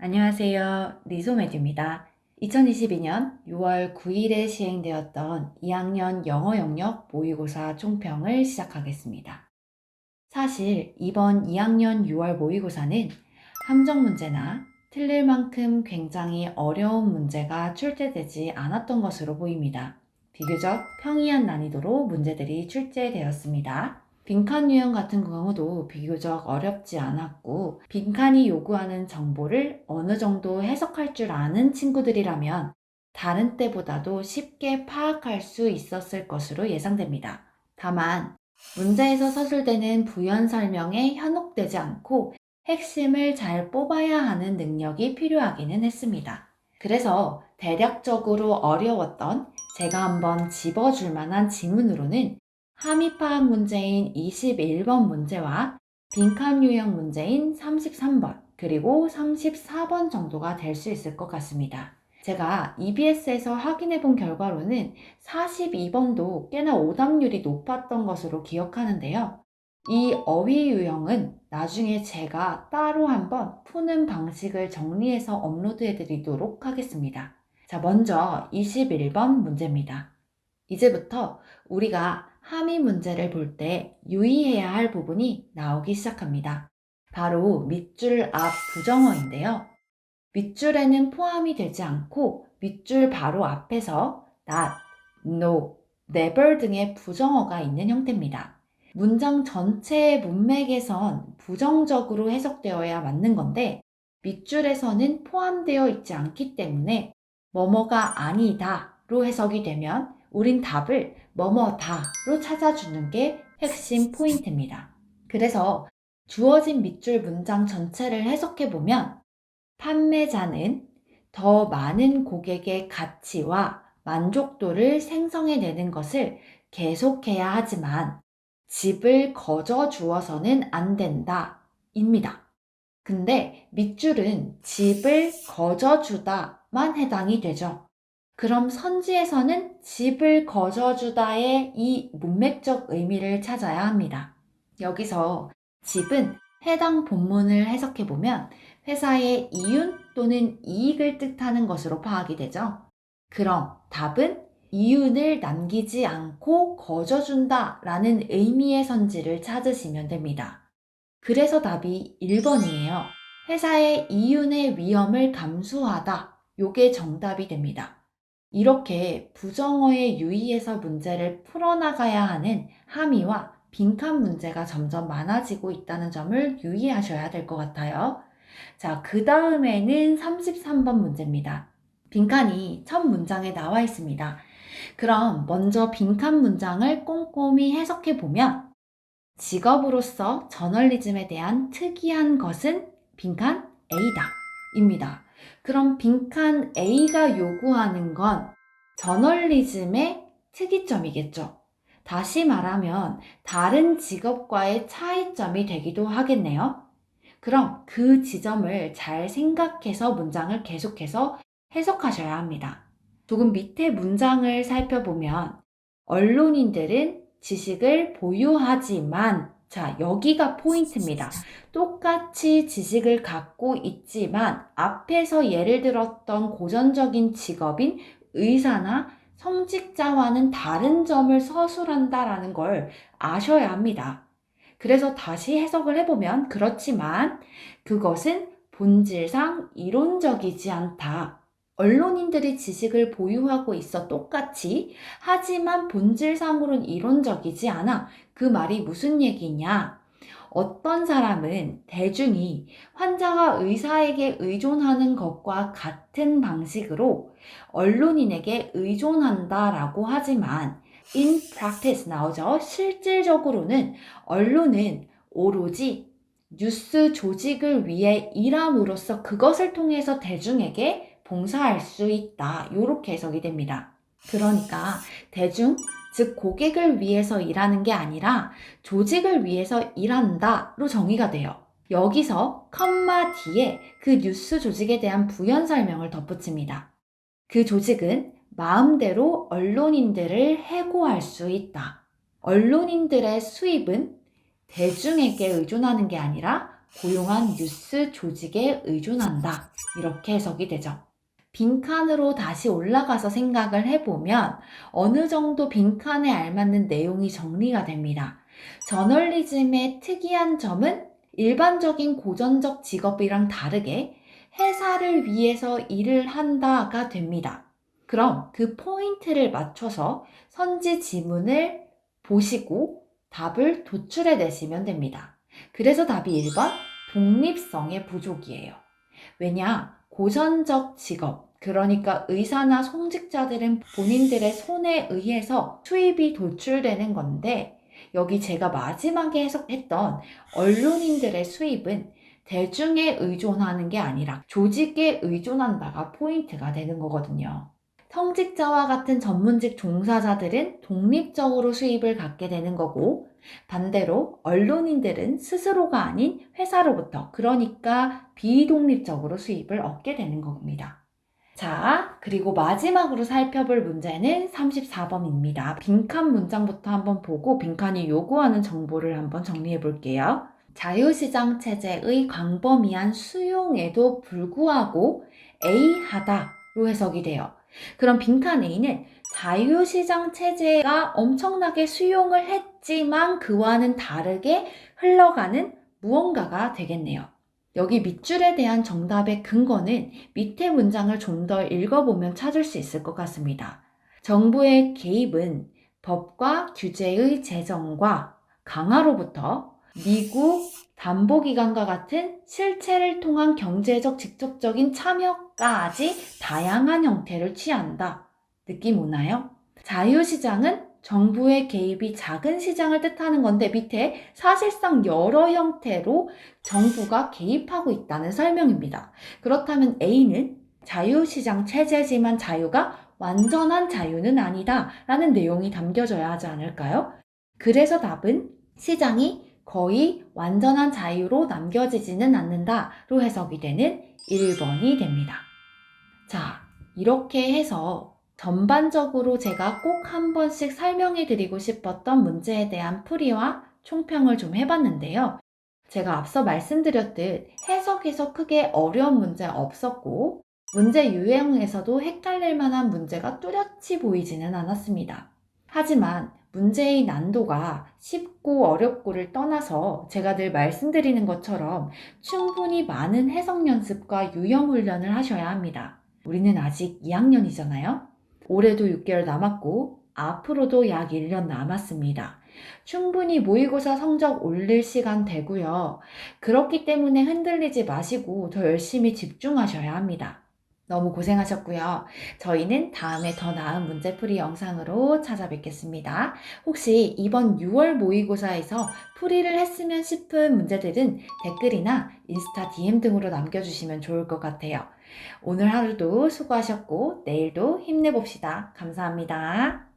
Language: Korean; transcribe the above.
안녕하세요. 리소메디입니다. 2022년 6월 9일에 시행되었던 2학년 영어 영역 모의고사 총평을 시작하겠습니다. 사실 이번 2학년 6월 모의고사는 함정 문제나 틀릴 만큼 굉장히 어려운 문제가 출제되지 않았던 것으로 보입니다. 비교적 평이한 난이도로 문제들이 출제되었습니다. 빈칸 유형 같은 경우도 비교적 어렵지 않았고, 빈칸이 요구하는 정보를 어느 정도 해석할 줄 아는 친구들이라면 다른 때보다도 쉽게 파악할 수 있었을 것으로 예상됩니다. 다만 문제에서 서술되는 부연 설명에 현혹되지 않고 핵심을 잘 뽑아야 하는 능력이 필요하기는 했습니다. 그래서 대략적으로 어려웠던 제가 한번 집어줄 만한 지문으로는 함의 파악 문제인 21번 문제와 빈칸 유형 문제인 33번 그리고 34번 정도가 될 수 있을 것 같습니다. 제가 EBS에서 확인해 본 결과로는 42번도 꽤나 오답률이 높았던 것으로 기억하는데요. 이 어휘 유형은 나중에 제가 따로 한번 푸는 방식을 정리해서 업로드해 드리도록 하겠습니다. 자, 먼저 21번 문제입니다. 이제부터 우리가 함의 문제를 볼 때 유의해야 할 부분이 나오기 시작합니다. 바로 밑줄 앞 부정어인데요. 밑줄에는 포함이 되지 않고 밑줄 바로 앞에서 not, no, never 등의 부정어가 있는 형태입니다. 문장 전체의 문맥에선 부정적으로 해석되어야 맞는 건데 밑줄에서는 포함되어 있지 않기 때문에 뭐뭐가 아니다로 해석이 되면 우린 답을 뭐뭐다로 찾아주는 게 핵심 포인트입니다. 그래서 주어진 밑줄 문장 전체를 해석해보면 판매자는 더 많은 고객의 가치와 만족도를 생성해내는 것을 계속해야 하지만 집을 거저 주어서는 안 된다 입니다. 근데 밑줄은 집을 거저 주다만 해당이 되죠. 그럼 선지에서는 집을 거저 주다의 이 문맥적 의미를 찾아야 합니다. 여기서 집은 해당 본문을 해석해보면 회사의 이윤 또는 이익을 뜻하는 것으로 파악이 되죠. 그럼 답은 이윤을 남기지 않고 거저 준다 라는 의미의 선지를 찾으시면 됩니다. 그래서 답이 1번이에요. 회사의 이윤의 위험을 감수하다. 요게 정답이 됩니다. 이렇게 부정어에 유의해서 문제를 풀어나가야 하는 함의와 빈칸 문제가 점점 많아지고 있다는 점을 유의하셔야 될 것 같아요. 자, 그 다음에는 33번 문제입니다. 빈칸이 첫 문장에 나와 있습니다. 그럼 먼저 빈칸 문장을 꼼꼼히 해석해 보면 직업으로서 저널리즘에 대한 특이한 것은 빈칸 A다 입니다. 그럼 빈칸 A가 요구하는 건 저널리즘의 특이점이겠죠. 다시 말하면 다른 직업과의 차이점이 되기도 하겠네요. 그럼 그 지점을 잘 생각해서 문장을 계속해서 해석하셔야 합니다. 조금 밑에 문장을 살펴보면 언론인들은 지식을 보유하지만, 자, 여기가 포인트입니다. 똑같이 지식을 갖고 있지만 앞에서 예를 들었던 고전적인 직업인 의사나 성직자와는 다른 점을 서술한다라는 걸 아셔야 합니다. 그래서 다시 해석을 해보면 그렇지만 그것은 본질상 이론적이지 않다. 언론인들이 지식을 보유하고 있어 똑같이 하지만 본질상으로는 이론적이지 않아. 그 말이 무슨 얘기냐? 어떤 사람은 대중이 환자가 의사에게 의존하는 것과 같은 방식으로 언론인에게 의존한다라고 하지만 in practice 나오죠. 실질적으로는 언론은 오로지 뉴스 조직을 위해 일함으로써 그것을 통해서 대중에게 봉사할 수 있다. 이렇게 해석이 됩니다. 그러니까 대중, 즉 고객을 위해서 일하는 게 아니라 조직을 위해서 일한다로 정의가 돼요. 여기서 컴마 뒤에 그 뉴스 조직에 대한 부연 설명을 덧붙입니다. 그 조직은 마음대로 언론인들을 해고할 수 있다. 언론인들의 수입은 대중에게 의존하는 게 아니라 고용한 뉴스 조직에 의존한다. 이렇게 해석이 되죠. 빈칸으로 다시 올라가서 생각을 해보면 어느 정도 빈칸에 알맞는 내용이 정리가 됩니다. 저널리즘의 특이한 점은 일반적인 고전적 직업이랑 다르게 회사를 위해서 일을 한다가 됩니다. 그럼 그 포인트를 맞춰서 선지 지문을 보시고 답을 도출해 내시면 됩니다. 그래서 답이 1번 독립성의 부족이에요. 왜냐? 고전적 직업, 그러니까 의사나 송직자들은 본인들의 손에 의해서 수입이 도출되는 건데, 여기 제가 마지막에 해석했던 언론인들의 수입은 대중에 의존하는 게 아니라 조직에 의존한다가 포인트가 되는 거거든요. 성직자와 같은 전문직 종사자들은 독립적으로 수입을 갖게 되는 거고, 반대로 언론인들은 스스로가 아닌 회사로부터, 그러니까 비독립적으로 수입을 얻게 되는 겁니다. 자, 그리고 마지막으로 살펴볼 문제는 34번입니다. 빈칸 문장부터 한번 보고 빈칸이 요구하는 정보를 한번 정리해 볼게요. 자유시장 체제의 광범위한 수용에도 불구하고 A하다로 해석이 돼요. 그럼 빈칸 A는 자유시장 체제가 엄청나게 수용을 했지만 그와는 다르게 흘러가는 무언가가 되겠네요. 여기 밑줄에 대한 정답의 근거는 밑에 문장을 좀 더 읽어보면 찾을 수 있을 것 같습니다. 정부의 개입은 법과 규제의 제정과 강화로부터 미국 담보기관과 같은 실체를 통한 경제적 직접적인 참여까지 다양한 형태를 취한다. 느낌 오나요? 자유시장은 정부의 개입이 작은 시장을 뜻하는 건데 밑에 사실상 여러 형태로 정부가 개입하고 있다는 설명입니다. 그렇다면 A는 자유시장 체제지만 자유가 완전한 자유는 아니다 라는 내용이 담겨져야 하지 않을까요? 그래서 답은 시장이 거의 완전한 자유로 남겨지지는 않는다로 해석이 되는 1번이 됩니다. 자, 이렇게 해서 전반적으로 제가 꼭 한 번씩 설명해 드리고 싶었던 문제에 대한 풀이와 총평을 좀 해봤는데요. 제가 앞서 말씀드렸듯 해석에서 크게 어려운 문제 없었고 문제 유형에서도 헷갈릴 만한 문제가 뚜렷이 보이지는 않았습니다. 하지만 문제의 난도가 쉽고 어렵고를 떠나서 제가 늘 말씀드리는 것처럼 충분히 많은 해석 연습과 유형 훈련을 하셔야 합니다. 우리는 아직 2학년이잖아요. 올해도 6개월 남았고 앞으로도 약 1년 남았습니다. 충분히 모의고사 성적 올릴 시간 되고요. 그렇기 때문에 흔들리지 마시고 더 열심히 집중하셔야 합니다. 너무 고생하셨고요. 저희는 다음에 더 나은 문제풀이 영상으로 찾아뵙겠습니다. 혹시 이번 6월 모의고사에서 풀이를 했으면 싶은 문제들은 댓글이나 인스타 DM 등으로 남겨주시면 좋을 것 같아요. 오늘 하루도 수고하셨고 내일도 힘내봅시다. 감사합니다.